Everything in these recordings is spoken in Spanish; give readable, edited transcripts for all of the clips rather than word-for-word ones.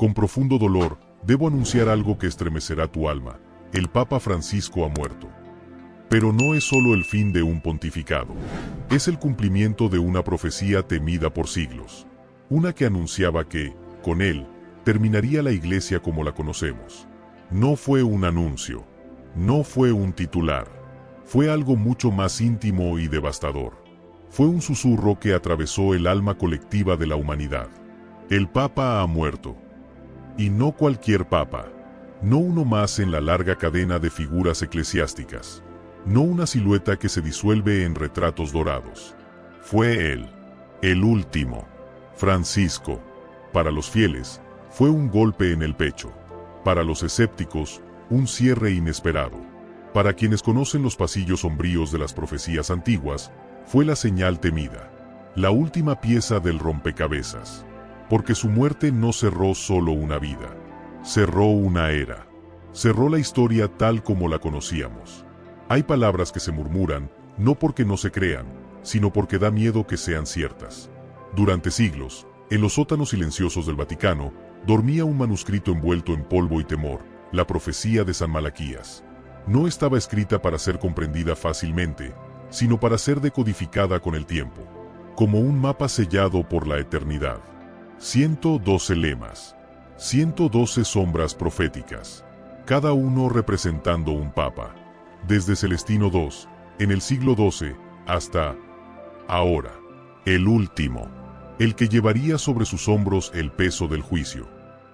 Con profundo dolor, debo anunciar algo que estremecerá tu alma. El Papa Francisco ha muerto. Pero no es solo el fin de un pontificado. Es el cumplimiento de una profecía temida por siglos. Una que anunciaba que, con él, terminaría la Iglesia como la conocemos. No fue un anuncio. No fue un titular. Fue algo mucho más íntimo y devastador. Fue un susurro que atravesó el alma colectiva de la humanidad. El Papa ha muerto. Y no cualquier Papa. No uno más en la larga cadena de figuras eclesiásticas. No una silueta que se disuelve en retratos dorados. Fue él. El último. Francisco. Para los fieles, fue un golpe en el pecho. Para los escépticos, un cierre inesperado. Para quienes conocen los pasillos sombríos de las profecías antiguas, fue la señal temida. La última pieza del rompecabezas. Porque su muerte no cerró solo una vida. Cerró una era. Cerró la historia tal como la conocíamos. Hay palabras que se murmuran, no porque no se crean, sino porque da miedo que sean ciertas. Durante siglos, en los sótanos silenciosos del Vaticano, dormía un manuscrito envuelto en polvo y temor, la profecía de San Malaquías. No estaba escrita para ser comprendida fácilmente, sino para ser decodificada con el tiempo, como un mapa sellado por la eternidad. 112 lemas, 112 sombras proféticas, cada uno representando un papa, desde Celestino II, en el siglo XII, hasta ahora, el último, el que llevaría sobre sus hombros el peso del juicio.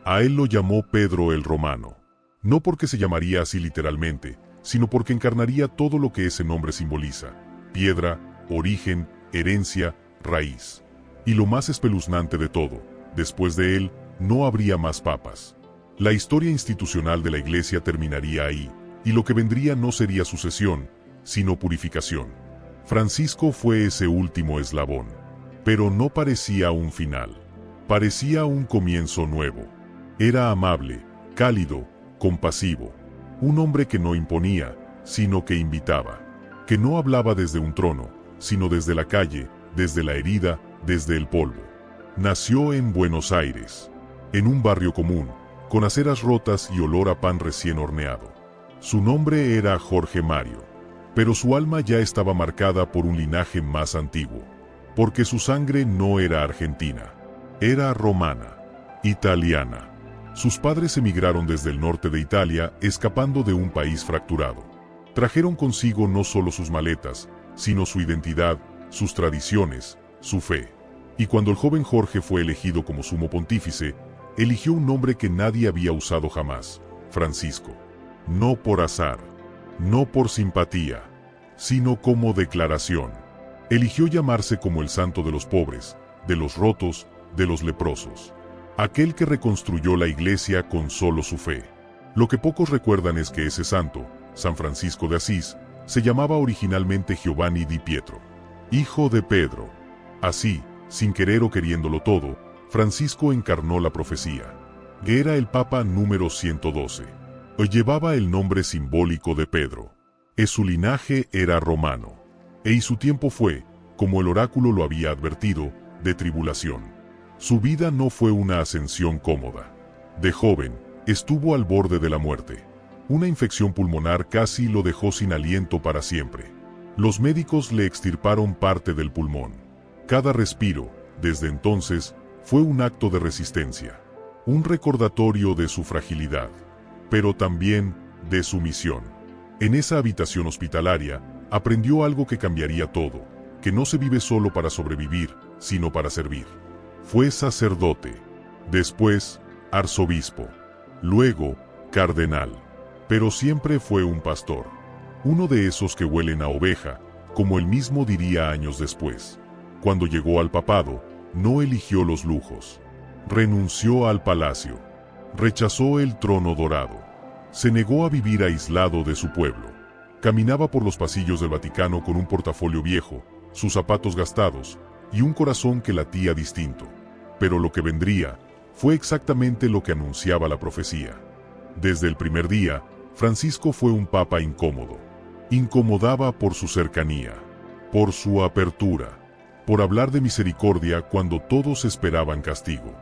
A él lo llamó Pedro el Romano, no porque se llamaría así literalmente, sino porque encarnaría todo lo que ese nombre simboliza: piedra, origen, herencia, raíz. Y lo más espeluznante de todo, después de él, no habría más papas. La historia institucional de la Iglesia terminaría ahí, y lo que vendría no sería sucesión, sino purificación. Francisco fue ese último eslabón. Pero no parecía un final. Parecía un comienzo nuevo. Era amable, cálido, compasivo. Un hombre que no imponía, sino que invitaba. Que no hablaba desde un trono, sino desde la calle, desde la herida, desde el polvo. Nació en Buenos Aires, en un barrio común, con aceras rotas y olor a pan recién horneado. Su nombre era Jorge Mario, pero su alma ya estaba marcada por un linaje más antiguo, porque su sangre no era argentina, era romana, italiana. Sus padres emigraron desde el norte de Italia, escapando de un país fracturado. Trajeron consigo no solo sus maletas, sino su identidad, sus tradiciones, su fe. Y cuando el joven Jorge fue elegido como sumo pontífice, eligió un nombre que nadie había usado jamás: Francisco. No por azar, no por simpatía, sino como declaración. Eligió llamarse como el santo de los pobres, de los rotos, de los leprosos. Aquel que reconstruyó la Iglesia con solo su fe. Lo que pocos recuerdan es que ese santo, San Francisco de Asís, se llamaba originalmente Giovanni di Pietro, hijo de Pedro. Así, sin querer o queriéndolo todo, Francisco encarnó la profecía. Era el Papa número 112. Llevaba el nombre simbólico de Pedro. Su linaje era romano. Y su tiempo fue, como el oráculo lo había advertido, de tribulación. Su vida no fue una ascensión cómoda. De joven, estuvo al borde de la muerte. Una infección pulmonar casi lo dejó sin aliento para siempre. Los médicos le extirparon parte del pulmón. Cada respiro, desde entonces, fue un acto de resistencia. Un recordatorio de su fragilidad, pero también de su misión. En esa habitación hospitalaria, aprendió algo que cambiaría todo: que no se vive solo para sobrevivir, sino para servir. Fue sacerdote, después arzobispo, luego cardenal, pero siempre fue un pastor. Uno de esos que huelen a oveja, como él mismo diría años después. Cuando llegó al papado, no eligió los lujos. Renunció al palacio. Rechazó el trono dorado. Se negó a vivir aislado de su pueblo. Caminaba por los pasillos del Vaticano con un portafolio viejo, sus zapatos gastados, y un corazón que latía distinto. Pero lo que vendría fue exactamente lo que anunciaba la profecía. Desde el primer día, Francisco fue un papa incómodo. Incomodaba por su cercanía, por su apertura, por hablar de misericordia cuando todos esperaban castigo,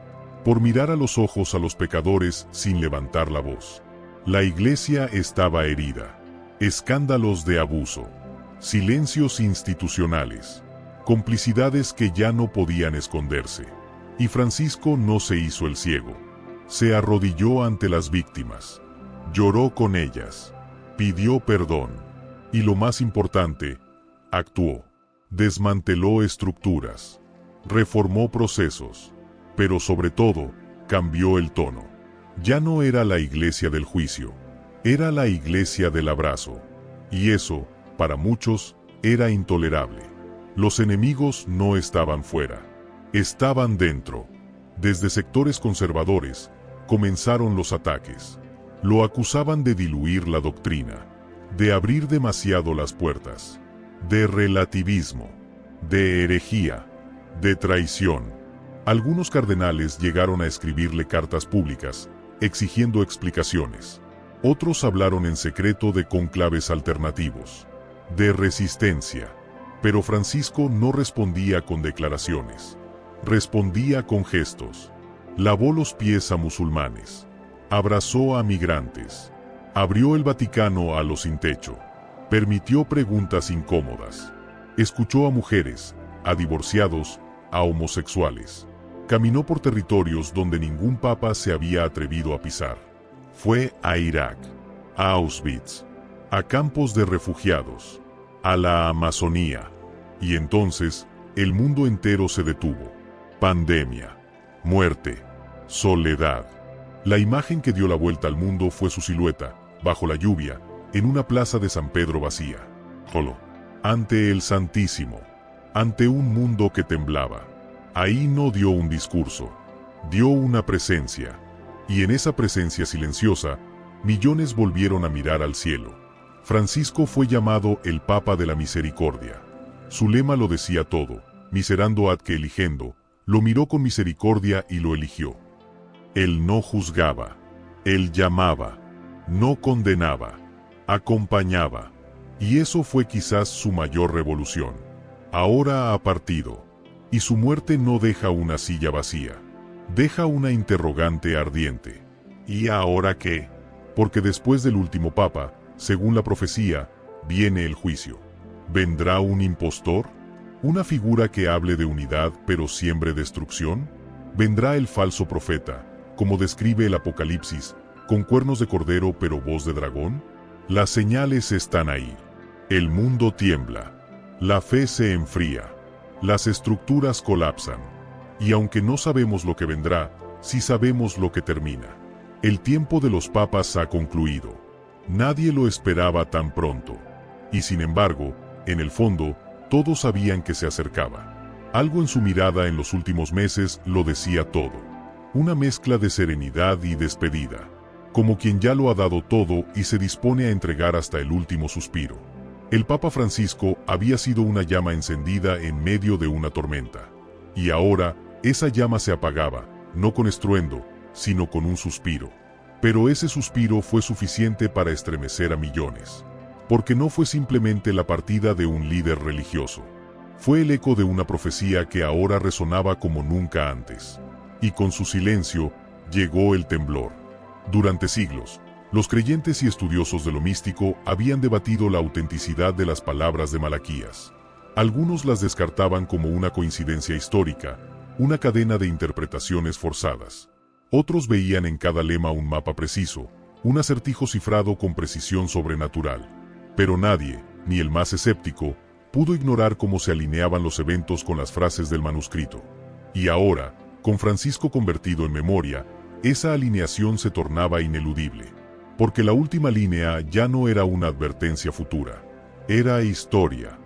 por mirar a los ojos a los pecadores sin levantar la voz. La iglesia estaba herida. Escándalos de abuso, silencios institucionales, complicidades que ya no podían esconderse. Y Francisco no se hizo el ciego. Se arrodilló ante las víctimas, lloró con ellas, pidió perdón, y lo más importante, actuó. Desmanteló estructuras, reformó procesos, pero sobre todo, cambió el tono. Ya no era la iglesia del juicio, era la iglesia del abrazo. Y eso, para muchos, era intolerable. Los enemigos no estaban fuera, estaban dentro. Desde sectores conservadores, comenzaron los ataques. Lo acusaban de diluir la doctrina, de abrir demasiado las puertas, de relativismo, de herejía, de traición. Algunos cardenales llegaron a escribirle cartas públicas, exigiendo explicaciones. Otros hablaron en secreto de cónclaves alternativos, de resistencia. Pero Francisco no respondía con declaraciones. Respondía con gestos. Lavó los pies a musulmanes. Abrazó a migrantes. Abrió el Vaticano a los sin techo. Permitió preguntas incómodas. Escuchó a mujeres, a divorciados, a homosexuales. Caminó por territorios donde ningún papa se había atrevido a pisar. Fue a Irak, a Auschwitz, a campos de refugiados, a la Amazonía. Y entonces, el mundo entero se detuvo. Pandemia, muerte, soledad. La imagen que dio la vuelta al mundo fue su silueta, bajo la lluvia, en una plaza de San Pedro vacía. Solo. Ante el Santísimo. Ante un mundo que temblaba. Ahí no dio un discurso. Dio una presencia. Y en esa presencia silenciosa, millones volvieron a mirar al cielo. Francisco fue llamado el Papa de la Misericordia. Su lema lo decía todo, miserando ad que eligendo, lo miró con misericordia y lo eligió. Él no juzgaba, él llamaba, no condenaba, acompañaba. Y eso fue quizás su mayor revolución. Ahora ha partido, y su muerte no deja una silla vacía. Deja una interrogante ardiente. ¿Y ahora qué? Porque después del último papa, según la profecía, viene el juicio. ¿Vendrá un impostor? ¿Una figura que hable de unidad pero siembre destrucción? ¿Vendrá el falso profeta, como describe el Apocalipsis, con cuernos de cordero pero voz de dragón? Las señales están ahí. El mundo tiembla. La fe se enfría. Las estructuras colapsan. Y aunque no sabemos lo que vendrá, sí sabemos lo que termina. El tiempo de los papas ha concluido. Nadie lo esperaba tan pronto. Y sin embargo, en el fondo, todos sabían que se acercaba. Algo en su mirada en los últimos meses lo decía todo. Una mezcla de serenidad y despedida. Como quien ya lo ha dado todo y se dispone a entregar hasta el último suspiro. El Papa Francisco había sido una llama encendida en medio de una tormenta. Y ahora, esa llama se apagaba, no con estruendo, sino con un suspiro. Pero ese suspiro fue suficiente para estremecer a millones. Porque no fue simplemente la partida de un líder religioso. Fue el eco de una profecía que ahora resonaba como nunca antes. Y con su silencio, llegó el temblor. Durante siglos, los creyentes y estudiosos de lo místico habían debatido la autenticidad de las palabras de Malaquías. Algunos las descartaban como una coincidencia histórica, una cadena de interpretaciones forzadas. Otros veían en cada lema un mapa preciso, un acertijo cifrado con precisión sobrenatural. Pero nadie, ni el más escéptico, pudo ignorar cómo se alineaban los eventos con las frases del manuscrito. Y ahora, con Francisco convertido en memoria, esa alineación se tornaba ineludible. Porque la última línea ya no era una advertencia futura, era historia.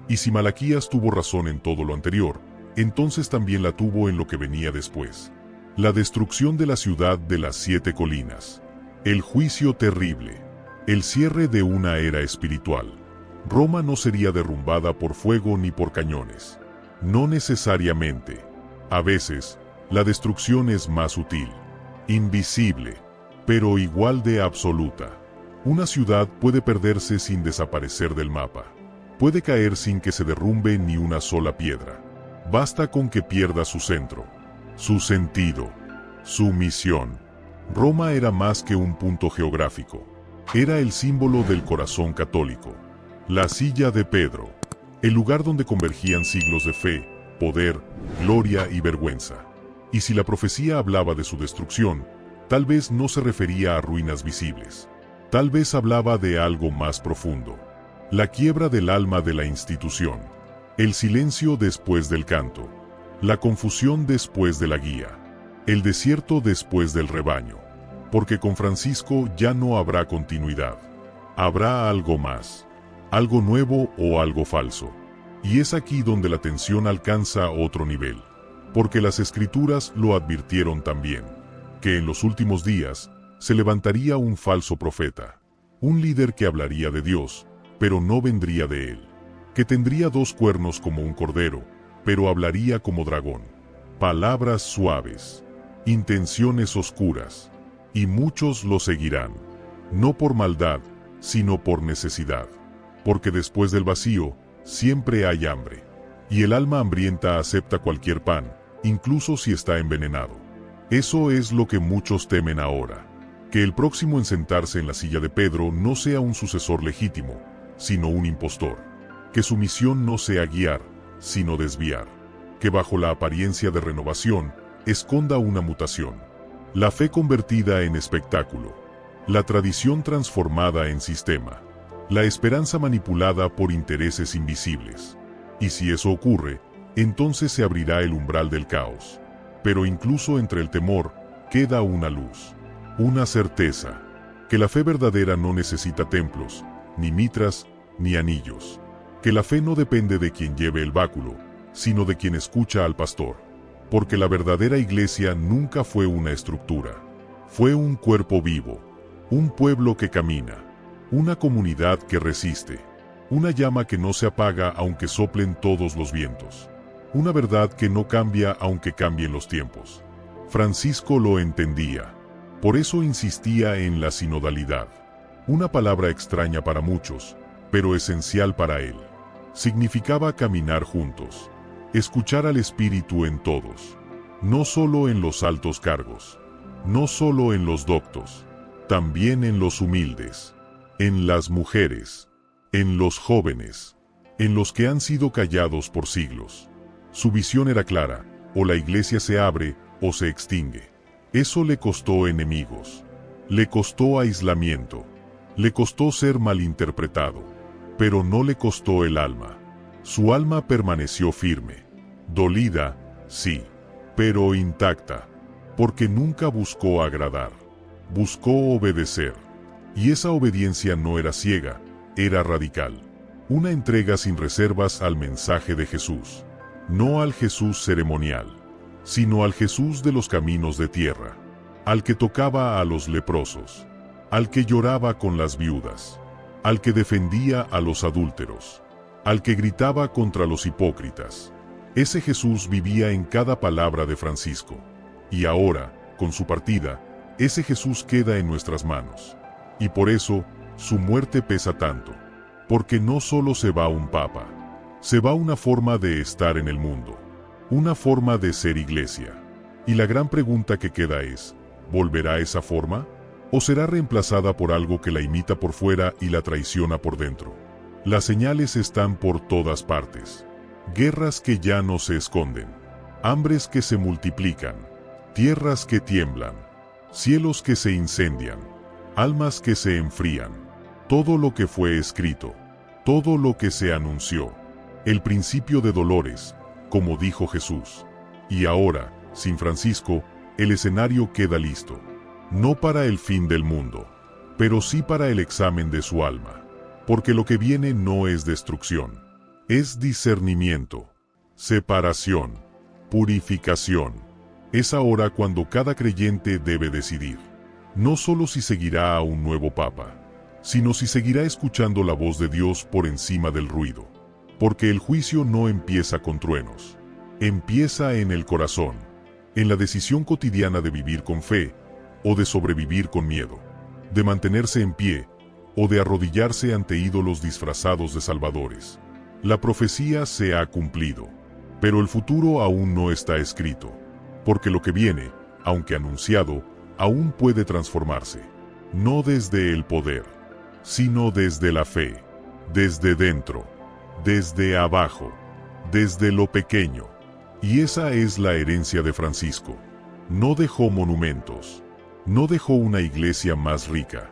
Y si Malaquías tuvo razón en todo lo anterior, entonces también la tuvo en lo que venía después. La destrucción de la ciudad de las 7 colinas. El juicio terrible. El cierre de una era espiritual. Roma no sería derrumbada por fuego ni por cañones. No necesariamente. A veces, la destrucción es más sutil, invisible, pero igual de absoluta. Una ciudad puede perderse sin desaparecer del mapa. Puede caer sin que se derrumbe ni una sola piedra. Basta con que pierda su centro, su sentido. Su misión. Roma era más que un punto geográfico. Era el símbolo del corazón católico. La silla de Pedro. El lugar donde convergían siglos de fe, poder, gloria y vergüenza. Y si la profecía hablaba de su destrucción, tal vez no se refería a ruinas visibles. Tal vez hablaba de algo más profundo. La quiebra del alma de la institución. El silencio después del canto. La confusión después de la guía. El desierto después del rebaño. Porque con Francisco ya no habrá continuidad. Habrá algo más. Algo nuevo o algo falso. Y es aquí donde la tensión alcanza otro nivel. Porque las Escrituras lo advirtieron también. Que en los últimos días se levantaría un falso profeta. Un líder que hablaría de Dios, pero no vendría de él. Que tendría 2 cuernos como un cordero, pero hablaría como dragón. Palabras suaves. Intenciones oscuras. Y muchos lo seguirán. No por maldad, sino por necesidad. Porque después del vacío, siempre hay hambre. Y el alma hambrienta acepta cualquier pan, incluso si está envenenado. Eso es lo que muchos temen ahora. Que el próximo en sentarse en la silla de Pedro no sea un sucesor legítimo, sino un impostor. Que su misión no sea guiar, sino desviar. Que bajo la apariencia de renovación, esconda una mutación. La fe convertida en espectáculo. La tradición transformada en sistema. La esperanza manipulada por intereses invisibles. Y si eso ocurre, entonces se abrirá el umbral del caos. Pero incluso entre el temor, queda una luz. Una certeza. Que la fe verdadera no necesita templos, ni mitras, ni anillos. Que la fe no depende de quien lleve el báculo, sino de quien escucha al pastor. Porque la verdadera iglesia nunca fue una estructura. Fue un cuerpo vivo. Un pueblo que camina. Una comunidad que resiste. Una llama que no se apaga aunque soplen todos los vientos. Una verdad que no cambia aunque cambien los tiempos. Francisco lo entendía. Por eso insistía en la sinodalidad. Una palabra extraña para muchos, pero esencial para él. Significaba caminar juntos. Escuchar al Espíritu en todos. No solo en los altos cargos. No solo en los doctos. También en los humildes. En las mujeres. En los jóvenes. En los que han sido callados por siglos. Su visión era clara: o la iglesia se abre, o se extingue. Eso le costó enemigos. Le costó aislamiento. Le costó ser malinterpretado. Pero no le costó el alma. Su alma permaneció firme. Dolida, sí, pero intacta. Porque nunca buscó agradar. Buscó obedecer. Y esa obediencia no era ciega, era radical. Una entrega sin reservas al mensaje de Jesús. No al Jesús ceremonial, sino al Jesús de los caminos de tierra. Al que tocaba a los leprosos. Al que lloraba con las viudas. Al que defendía a los adúlteros. Al que gritaba contra los hipócritas. Ese Jesús vivía en cada palabra de Francisco. Y ahora, con su partida, ese Jesús queda en nuestras manos. Y por eso, su muerte pesa tanto. Porque no solo se va un papa. Se va una forma de estar en el mundo. Una forma de ser iglesia. Y la gran pregunta que queda es, ¿volverá esa forma? ¿O será reemplazada por algo que la imita por fuera y la traiciona por dentro? Las señales están por todas partes. Guerras que ya no se esconden. Hambres que se multiplican. Tierras que tiemblan. Cielos que se incendian. Almas que se enfrían. Todo lo que fue escrito. Todo lo que se anunció. El principio de dolores, como dijo Jesús. Y ahora, sin Francisco, el escenario queda listo. No para el fin del mundo, pero sí para el examen de su alma. Porque lo que viene no es destrucción. Es discernimiento, separación, purificación. Es ahora cuando cada creyente debe decidir. No solo si seguirá a un nuevo papa, sino si seguirá escuchando la voz de Dios por encima del ruido. Porque el juicio no empieza con truenos. Empieza en el corazón, en la decisión cotidiana de vivir con fe, o de sobrevivir con miedo, de mantenerse en pie, o de arrodillarse ante ídolos disfrazados de salvadores. La profecía se ha cumplido, pero el futuro aún no está escrito, porque lo que viene, aunque anunciado, aún puede transformarse. No desde el poder, sino desde la fe, desde dentro, desde abajo, desde lo pequeño. Y esa es la herencia de Francisco. No dejó monumentos, no dejó una iglesia más rica,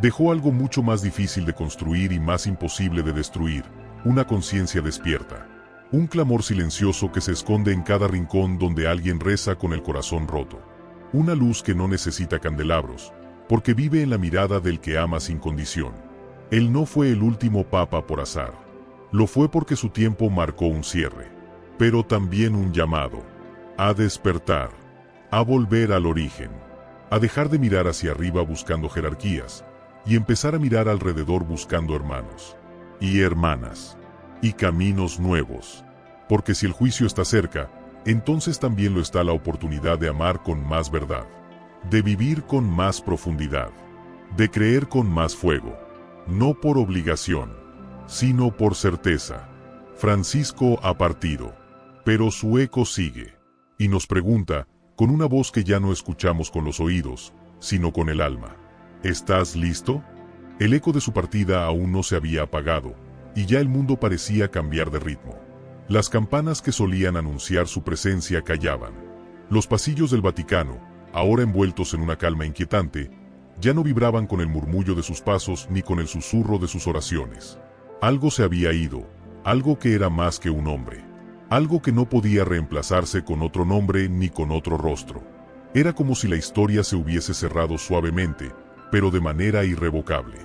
dejó algo mucho más difícil de construir y más imposible de destruir, una conciencia despierta. Un clamor silencioso que se esconde en cada rincón donde alguien reza con el corazón roto. Una luz que no necesita candelabros, porque vive en la mirada del que ama sin condición. Él no fue el último papa por azar. Lo fue porque su tiempo marcó un cierre, pero también un llamado. A despertar, a volver al origen, a dejar de mirar hacia arriba buscando jerarquías, y empezar a mirar alrededor buscando hermanos y hermanas, y caminos nuevos. Porque si el juicio está cerca, entonces también lo está la oportunidad de amar con más verdad, de vivir con más profundidad, de creer con más fuego, no por obligación, sino por certeza. Francisco ha partido, pero su eco sigue, y nos pregunta, con una voz que ya no escuchamos con los oídos, sino con el alma: ¿estás listo? El eco de su partida aún no se había apagado, y ya el mundo parecía cambiar de ritmo. Las campanas que solían anunciar su presencia callaban. Los pasillos del Vaticano, ahora envueltos en una calma inquietante, ya no vibraban con el murmullo de sus pasos ni con el susurro de sus oraciones. Algo se había ido, algo que era más que un hombre, algo que no podía reemplazarse con otro nombre ni con otro rostro. Era como si la historia se hubiese cerrado suavemente, pero de manera irrevocable.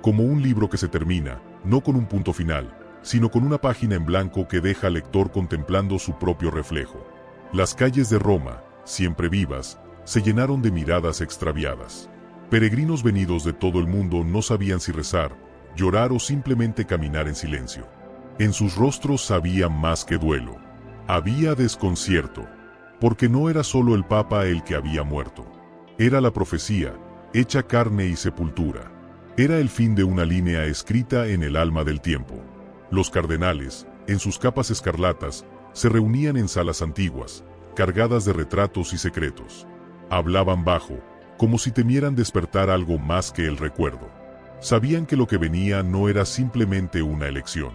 Como un libro que se termina, no con un punto final, sino con una página en blanco que deja al lector contemplando su propio reflejo. Las calles de Roma, siempre vivas, se llenaron de miradas extraviadas. Peregrinos venidos de todo el mundo no sabían si rezar, llorar o simplemente caminar en silencio. En sus rostros había más que duelo. Había desconcierto, porque no era solo el Papa el que había muerto. Era la profecía, hecha carne y sepultura. Era el fin de una línea escrita en el alma del tiempo. Los cardenales, en sus capas escarlatas, se reunían en salas antiguas, cargadas de retratos y secretos. Hablaban bajo, como si temieran despertar algo más que el recuerdo. Sabían que lo que venía no era simplemente una elección.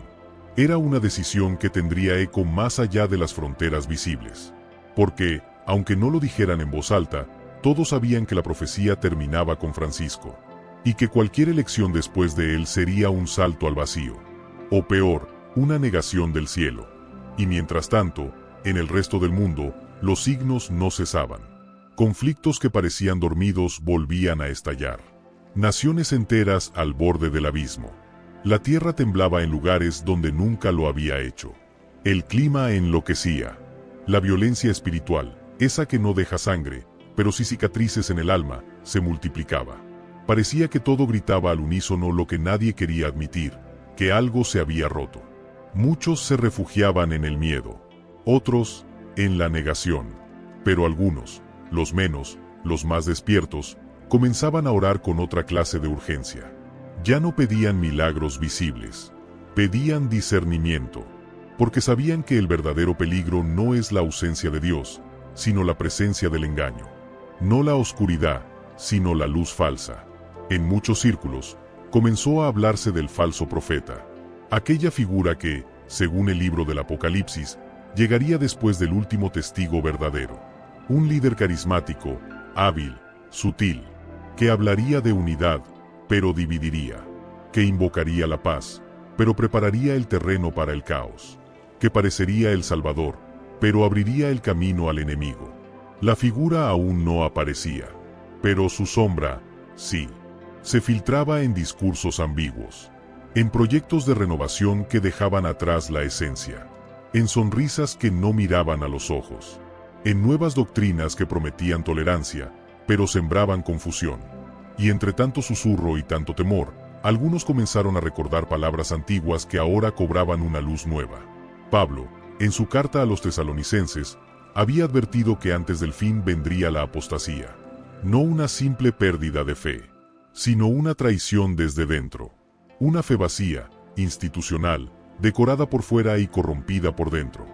Era una decisión que tendría eco más allá de las fronteras visibles. Porque, aunque no lo dijeran en voz alta, todos sabían que la profecía terminaba con Francisco, y que cualquier elección después de él sería un salto al vacío, o peor, una negación del cielo. Y mientras tanto, en el resto del mundo, los signos no cesaban. Conflictos que parecían dormidos volvían a estallar. Naciones enteras al borde del abismo. La tierra temblaba en lugares donde nunca lo había hecho. El clima enloquecía. La violencia espiritual, esa que no deja sangre, pero sí cicatrices en el alma, se multiplicaba. Parecía que todo gritaba al unísono lo que nadie quería admitir, que algo se había roto. Muchos se refugiaban en el miedo, otros en la negación, pero algunos, los menos, los más despiertos, comenzaban a orar con otra clase de urgencia. Ya no pedían milagros visibles, pedían discernimiento, porque sabían que el verdadero peligro no es la ausencia de Dios, sino la presencia del engaño. No la oscuridad, sino la luz falsa. En muchos círculos, comenzó a hablarse del falso profeta, aquella figura que, según el libro del Apocalipsis, llegaría después del último testigo verdadero. Un líder carismático, hábil, sutil, que hablaría de unidad, pero dividiría, que invocaría la paz, pero prepararía el terreno para el caos, que parecería el Salvador, pero abriría el camino al enemigo. La figura aún no aparecía, pero su sombra, sí, se filtraba en discursos ambiguos, en proyectos de renovación que dejaban atrás la esencia, en sonrisas que no miraban a los ojos, en nuevas doctrinas que prometían tolerancia, pero sembraban confusión. Y entre tanto susurro y tanto temor, algunos comenzaron a recordar palabras antiguas que ahora cobraban una luz nueva. Pablo, en su carta a los tesalonicenses, había advertido que antes del fin vendría la apostasía. No una simple pérdida de fe, sino una traición desde dentro. Una fe vacía, institucional, decorada por fuera y corrompida por dentro.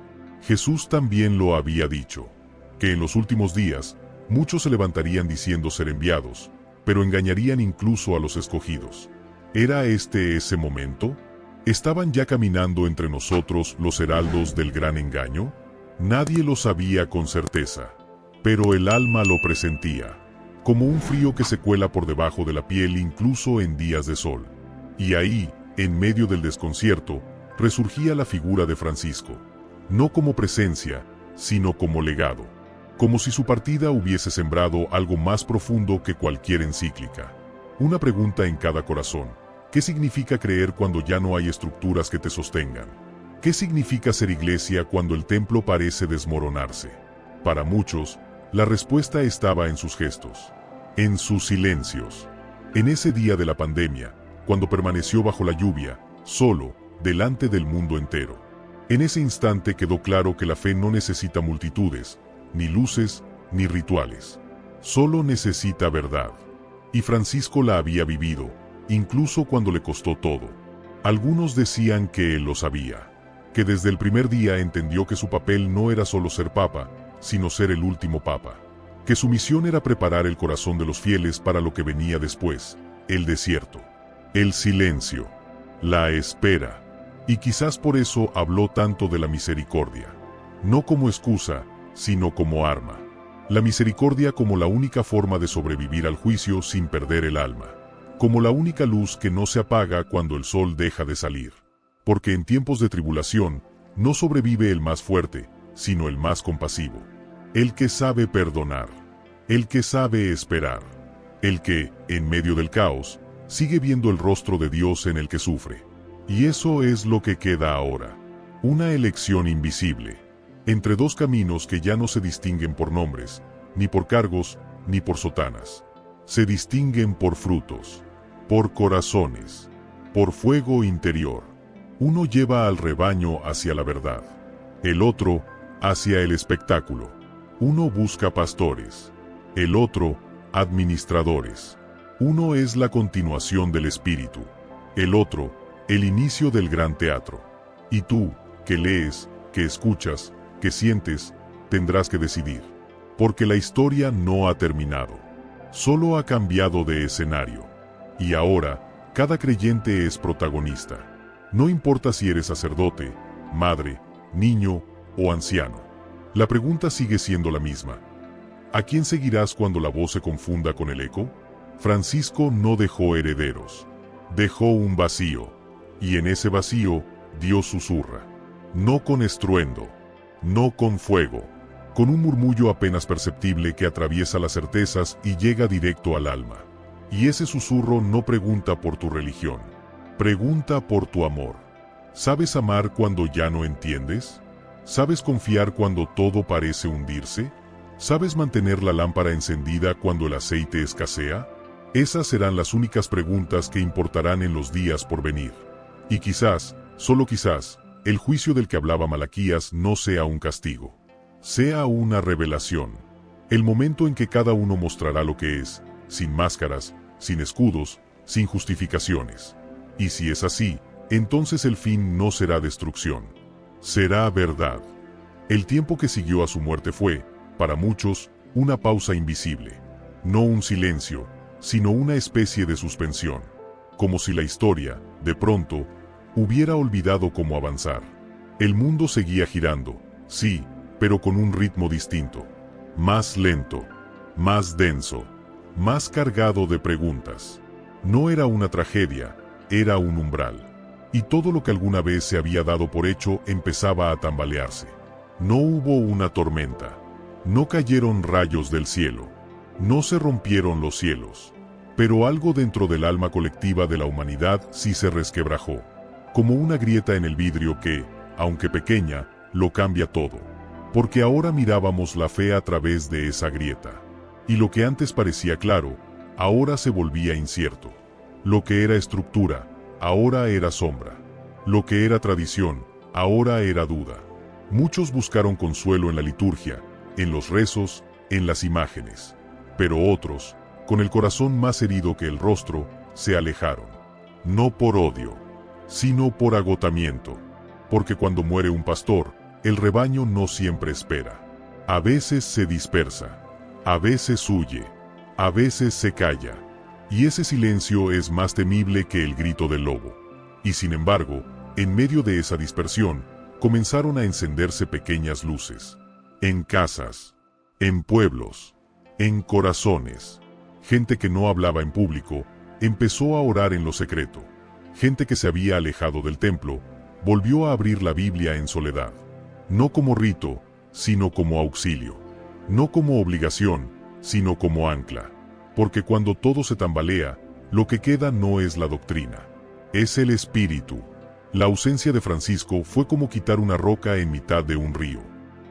Jesús también lo había dicho, que en los últimos días, Muchos se levantarían diciendo ser enviados, pero engañarían incluso a los escogidos. ¿Era este ese momento? ¿Estaban ya caminando entre nosotros los heraldos del gran engaño? Nadie lo sabía con certeza, pero el alma lo presentía, como un frío que se cuela por debajo de la piel incluso en días de sol. Y ahí, en medio del desconcierto, resurgía la figura de Francisco, no como presencia, sino como legado, como si su partida hubiese sembrado algo más profundo que cualquier encíclica. Una pregunta en cada corazón: ¿qué significa creer cuando ya no hay estructuras que te sostengan? ¿Qué significa ser iglesia cuando el templo parece desmoronarse? Para muchos, la respuesta estaba en sus gestos, en sus silencios. En ese día de la pandemia, cuando permaneció bajo la lluvia, solo, delante del mundo entero. En ese instante quedó claro que la fe no necesita multitudes, ni luces, ni rituales. Solo necesita verdad. Y Francisco la había vivido, incluso cuando le costó todo. Algunos decían que él lo sabía, que desde el primer día entendió que su papel no era solo ser papa, sino ser el último papa. Que su misión era preparar el corazón de los fieles para lo que venía después: el desierto, el silencio, la espera. Y quizás por eso habló tanto de la misericordia. No como excusa, sino como arma. La misericordia como la única forma de sobrevivir al juicio sin perder el alma. Como la única luz que no se apaga cuando el sol deja de salir. Porque en tiempos de tribulación, no sobrevive el más fuerte, sino el más compasivo. El que sabe perdonar. El que sabe esperar. El que, en medio del caos, sigue viendo el rostro de Dios en el que sufre. Y eso es lo que queda ahora. Una elección invisible. Entre dos caminos que ya no se distinguen por nombres, ni por cargos, ni por sotanas. Se distinguen por frutos, por corazones, por fuego interior. Uno lleva al rebaño hacia la verdad, el otro hacia el espectáculo. Uno busca pastores, el otro administradores. Uno es la continuación del espíritu, el otro el inicio del gran teatro. Y tú, que lees, que escuchas, que sientes, tendrás que decidir. Porque la historia no ha terminado. Solo ha cambiado de escenario. Y ahora, cada creyente es protagonista. No importa si eres sacerdote, madre, niño o anciano. La pregunta sigue siendo la misma. ¿A quién seguirás cuando la voz se confunda con el eco? Francisco no dejó herederos. Dejó un vacío. Y en ese vacío, Dios susurra. No con estruendo. No con fuego, con un murmullo apenas perceptible que atraviesa las certezas y llega directo al alma. Y ese susurro no pregunta por tu religión, pregunta por tu amor. ¿Sabes amar cuando ya no entiendes? ¿Sabes confiar cuando todo parece hundirse? ¿Sabes mantener la lámpara encendida cuando el aceite escasea? Esas serán las únicas preguntas que importarán en los días por venir. Y quizás, solo quizás, el juicio del que hablaba Malaquías no sea un castigo, sea una revelación. El momento en que cada uno mostrará lo que es, sin máscaras, sin escudos, sin justificaciones. Y si es así, entonces el fin no será destrucción, será verdad. El tiempo que siguió a su muerte fue, para muchos, una pausa invisible. No un silencio, sino una especie de suspensión. Como si la historia, de pronto, hubiera olvidado cómo avanzar. El mundo seguía girando, sí, pero con un ritmo distinto. Más lento, más denso, más cargado de preguntas. No era una tragedia, era un umbral. Y todo lo que alguna vez se había dado por hecho empezaba a tambalearse. No hubo una tormenta. No cayeron rayos del cielo. No se rompieron los cielos. Pero algo dentro del alma colectiva de la humanidad sí se resquebrajó. Como una grieta en el vidrio que, aunque pequeña, lo cambia todo. Porque ahora mirábamos la fe a través de esa grieta. Y lo que antes parecía claro, ahora se volvía incierto. Lo que era estructura, ahora era sombra. Lo que era tradición, ahora era duda. Muchos buscaron consuelo en la liturgia, en los rezos, en las imágenes. Pero otros, con el corazón más herido que el rostro, se alejaron. No por odio, sino por agotamiento. Porque cuando muere un pastor, el rebaño no siempre espera. A veces se dispersa. A veces huye, a veces se calla, y ese silencio es más temible que el grito del lobo. Y sin embargo, en medio de esa dispersión, comenzaron a encenderse pequeñas luces. En casas, en pueblos, en corazones. Gente que no hablaba en público, empezó a orar en lo secreto. Gente que se había alejado del templo, volvió a abrir la Biblia en soledad. No como rito, sino como auxilio. No como obligación, sino como ancla. Porque cuando todo se tambalea, lo que queda no es la doctrina, es el espíritu. La ausencia de Francisco fue como quitar una roca en mitad de un río.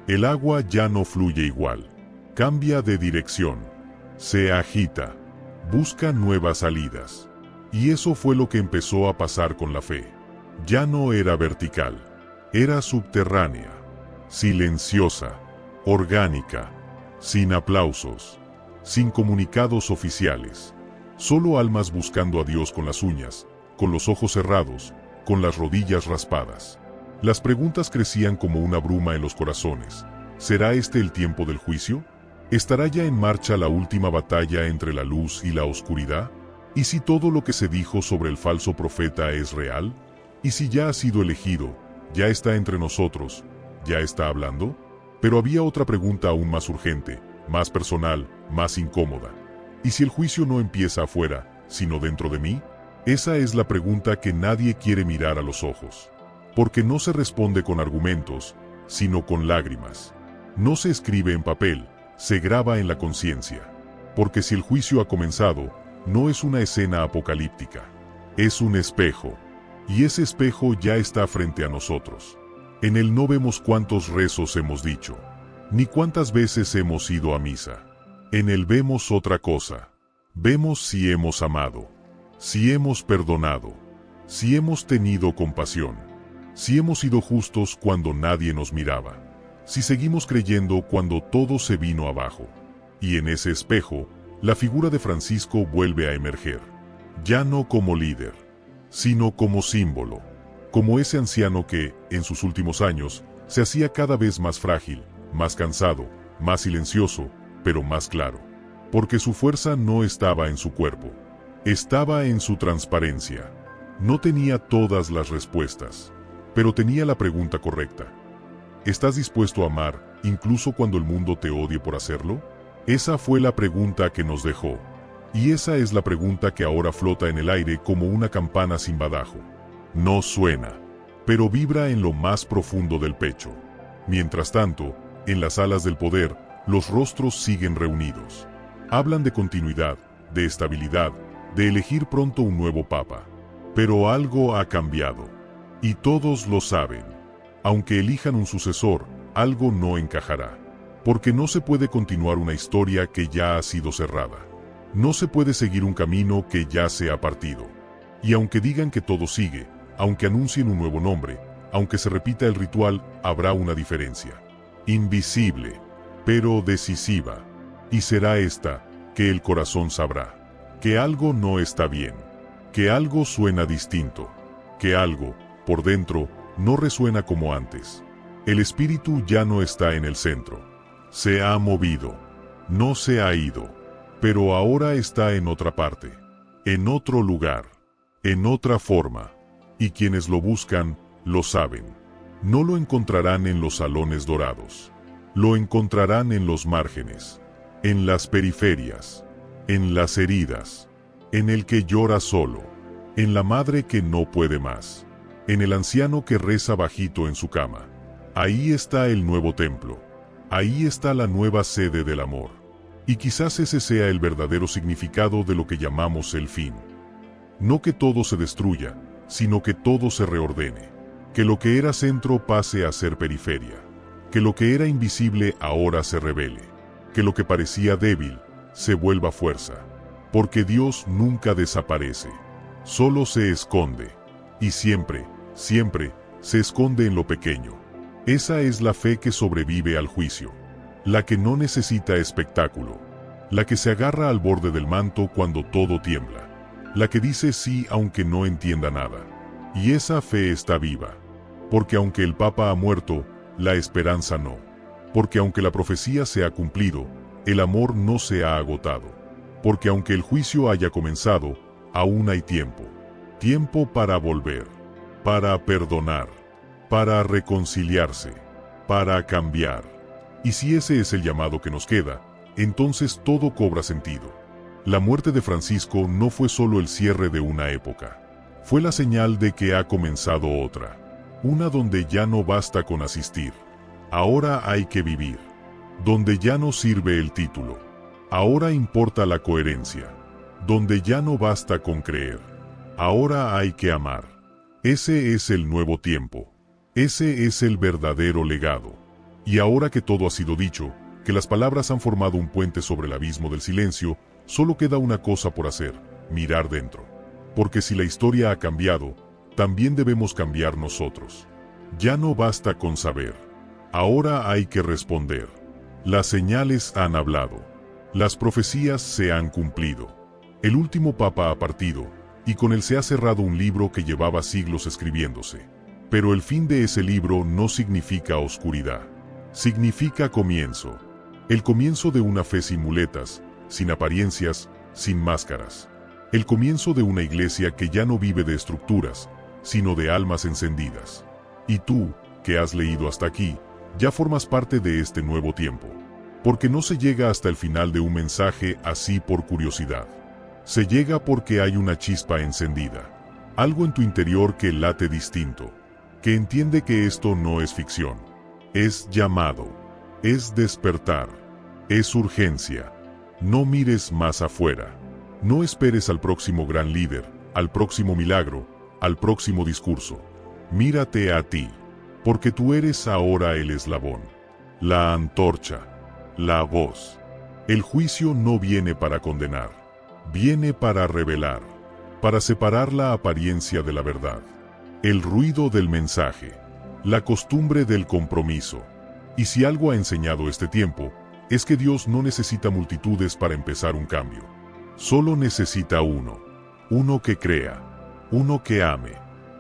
El agua ya no fluye igual. Cambia de dirección. Se agita. Busca nuevas salidas. Y eso fue lo que empezó a pasar con la fe. Ya no era vertical. Era subterránea. Silenciosa. Orgánica. Sin aplausos. Sin comunicados oficiales. Solo almas buscando a Dios con las uñas, con los ojos cerrados, con las rodillas raspadas. Las preguntas crecían como una bruma en los corazones. ¿Será este el tiempo del juicio? ¿Estará ya en marcha la última batalla entre la luz y la oscuridad? ¿Y si todo lo que se dijo sobre el falso profeta es real? ¿Y si ya ha sido elegido, ya está entre nosotros, ya está hablando? Pero había otra pregunta aún más urgente, más personal, más incómoda. ¿Y si el juicio no empieza afuera, sino dentro de mí? Esa es la pregunta que nadie quiere mirar a los ojos. Porque no se responde con argumentos, sino con lágrimas. No se escribe en papel, se graba en la conciencia. Porque si el juicio ha comenzado, no es una escena apocalíptica. Es un espejo. Y ese espejo ya está frente a nosotros. En él no vemos cuántos rezos hemos dicho, ni cuántas veces hemos ido a misa. En él vemos otra cosa. Vemos si hemos amado, si hemos perdonado, si hemos tenido compasión, si hemos sido justos cuando nadie nos miraba, si seguimos creyendo cuando todo se vino abajo. Y en ese espejo, la figura de Francisco vuelve a emerger, ya no como líder, sino como símbolo, como ese anciano que, en sus últimos años, se hacía cada vez más frágil, más cansado, más silencioso, pero más claro. Porque su fuerza no estaba en su cuerpo, estaba en su transparencia. No tenía todas las respuestas, pero tenía la pregunta correcta. ¿Estás dispuesto a amar, incluso cuando el mundo te odie por hacerlo? Esa fue la pregunta que nos dejó. Y esa es la pregunta que ahora flota en el aire como una campana sin badajo. No suena, pero vibra en lo más profundo del pecho. Mientras tanto, en las salas del poder, los rostros siguen reunidos. Hablan de continuidad, de estabilidad, de elegir pronto un nuevo papa. Pero algo ha cambiado. Y todos lo saben. Aunque elijan un sucesor, algo no encajará. Porque no se puede continuar una historia que ya ha sido cerrada. No se puede seguir un camino que ya se ha partido. Y aunque digan que todo sigue, aunque anuncien un nuevo nombre, aunque se repita el ritual, habrá una diferencia. Invisible, pero decisiva. Y será esta, que el corazón sabrá, que algo no está bien, que algo suena distinto, que algo, por dentro, no resuena como antes. El espíritu ya no está en el centro. Se ha movido, no se ha ido, pero ahora está en otra parte, en otro lugar, en otra forma. Y quienes lo buscan, lo saben. No lo encontrarán en los salones dorados. Lo encontrarán en los márgenes, en las periferias, en las heridas, en el que llora solo, en la madre que no puede más, en el anciano que reza bajito en su cama. Ahí está el nuevo templo, ahí está la nueva sede del amor. Y quizás ese sea el verdadero significado de lo que llamamos el fin. No que todo se destruya, sino que todo se reordene, que lo que era centro pase a ser periferia, que lo que era invisible ahora se revele, que lo que parecía débil se vuelva fuerza, porque Dios nunca desaparece, solo se esconde, y siempre, siempre, se esconde en lo pequeño. Esa es la fe que sobrevive al juicio, la que no necesita espectáculo, la que se agarra al borde del manto cuando todo tiembla, la que dice sí aunque no entienda nada. Y esa fe está viva, porque aunque el Papa ha muerto, la esperanza no. Porque aunque la profecía se ha cumplido, el amor no se ha agotado. Porque aunque el juicio haya comenzado, aún hay tiempo. Tiempo para volver, para perdonar, para reconciliarse, para cambiar. Y si ese es el llamado que nos queda, entonces todo cobra sentido. La muerte de Francisco no fue solo el cierre de una época. Fue la señal de que ha comenzado otra. Una donde ya no basta con asistir. Ahora hay que vivir. Donde ya no sirve el título. Ahora importa la coherencia. Donde ya no basta con creer. Ahora hay que amar. Ese es el nuevo tiempo. Ese es el verdadero legado. Y ahora que todo ha sido dicho, que las palabras han formado un puente sobre el abismo del silencio, solo queda una cosa por hacer: mirar dentro. Porque si la historia ha cambiado, también debemos cambiar nosotros. Ya no basta con saber. Ahora hay que responder. Las señales han hablado. Las profecías se han cumplido. El último papa ha partido, y con él se ha cerrado un libro que llevaba siglos escribiéndose. Pero el fin de ese libro no significa oscuridad. Significa comienzo. El comienzo de una fe sin muletas, sin apariencias, sin máscaras. El comienzo de una iglesia que ya no vive de estructuras, sino de almas encendidas. Y tú, que has leído hasta aquí, ya formas parte de este nuevo tiempo. Porque no se llega hasta el final de un mensaje así por curiosidad. Se llega porque hay una chispa encendida. Algo en tu interior que late distinto. Que entiende que esto no es ficción. Es llamado. Es despertar. Es urgencia. No mires más afuera. No esperes al próximo gran líder, al próximo milagro, al próximo discurso. Mírate a ti. Porque tú eres ahora el eslabón. La antorcha. La voz. El juicio no viene para condenar. Viene para revelar. Para separar la apariencia de la verdad. El ruido del mensaje. La costumbre del compromiso. Y si algo ha enseñado este tiempo, es que Dios no necesita multitudes para empezar un cambio. Solo necesita uno. Uno que crea. Uno que ame.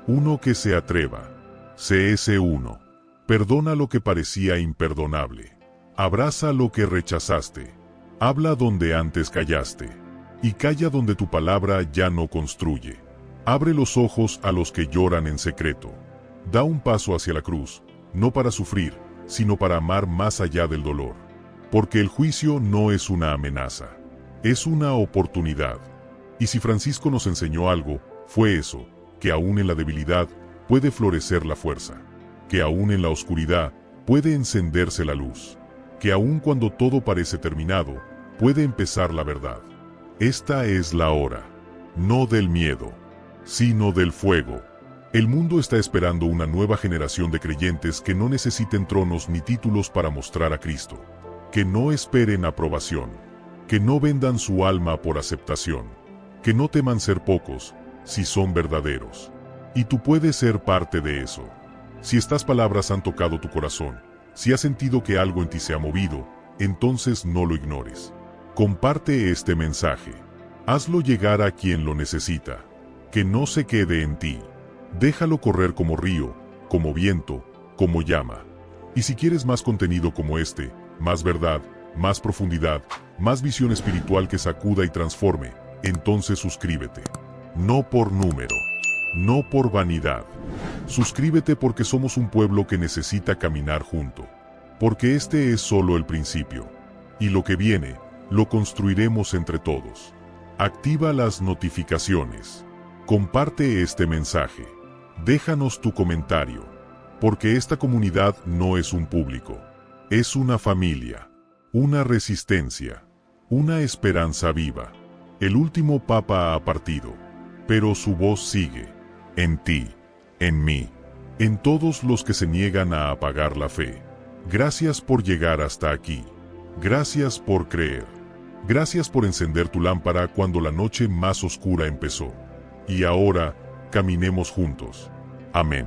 Uno que se atreva. Sé ese uno. Perdona lo que parecía imperdonable. Abraza lo que rechazaste. Habla donde antes callaste. Y calla donde tu palabra ya no construye. Abre los ojos a los que lloran en secreto. Da un paso hacia la cruz, no para sufrir, sino para amar más allá del dolor. Porque el juicio no es una amenaza. Es una oportunidad. Y si Francisco nos enseñó algo, fue eso, que aún en la debilidad puede florecer la fuerza. Que aún en la oscuridad puede encenderse la luz. Que aún cuando todo parece terminado, puede empezar la verdad. Esta es la hora. No del miedo, sino del fuego. El mundo está esperando una nueva generación de creyentes que no necesiten tronos ni títulos para mostrar a Cristo. Que no esperen aprobación. Que no vendan su alma por aceptación. Que no teman ser pocos, si son verdaderos. Y tú puedes ser parte de eso. Si estas palabras han tocado tu corazón, si has sentido que algo en ti se ha movido, entonces no lo ignores. Comparte este mensaje. Hazlo llegar a quien lo necesita. Que no se quede en ti. Déjalo correr como río, como viento, como llama. Y si quieres más contenido como este, más verdad, más profundidad, más visión espiritual que sacuda y transforme, entonces suscríbete. No por número. No por vanidad. Suscríbete porque somos un pueblo que necesita caminar junto. Porque este es solo el principio. Y lo que viene, lo construiremos entre todos. Activa las notificaciones. Comparte este mensaje. Déjanos tu comentario. Porque esta comunidad no es un público. Es una familia. Una resistencia. Una esperanza viva. El último papa ha partido. Pero su voz sigue. En ti. En mí. En todos los que se niegan a apagar la fe. Gracias por llegar hasta aquí. Gracias por creer. Gracias por encender tu lámpara cuando la noche más oscura empezó. Y ahora, caminemos juntos. Amén.